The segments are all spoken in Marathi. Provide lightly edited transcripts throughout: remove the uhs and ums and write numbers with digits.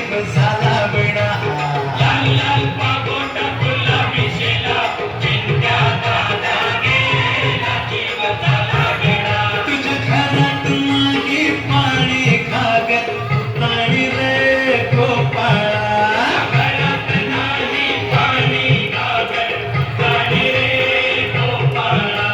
नशीब झाला विणा लाल लाल पागोटा गुलाबी शेला चिंट्या दादा गेला जीव झाला विणा तुझ्या घरात नाही पाणी घागर पाणी रे गोपाळा घरात नाही पाणी घागर पाणी रे गोपाळा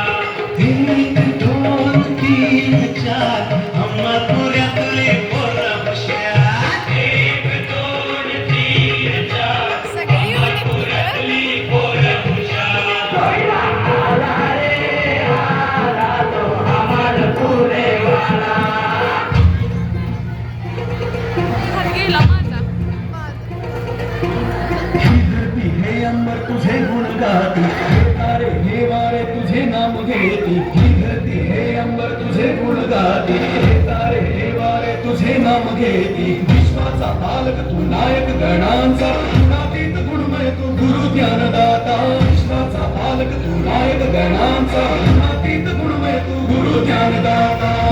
एक दोन तीन चार अम्मापुऱ्यातले पोरं हुशार एक दोन तीन चार अम्मापुऱ्यातली पोरं हुशार आला रे आला तो आम्हाला पुरेवाला गेला माझा धरती हे अंबर तुझे गुण गाती हे तारे हे वारे तुझे नाम घेती ही धरती हे अंबर तुझे गुण गाती हे तारे हे वारे तुझे नाम घेती विश्वाचा पालक तू नायक गणांचा गुणातीत गुणमय तू गुरु ज्ञानदाता विश्वाचा पालक तू नायक गणांचा गुणातीत गुणमय तू गुरु ज्ञानदाता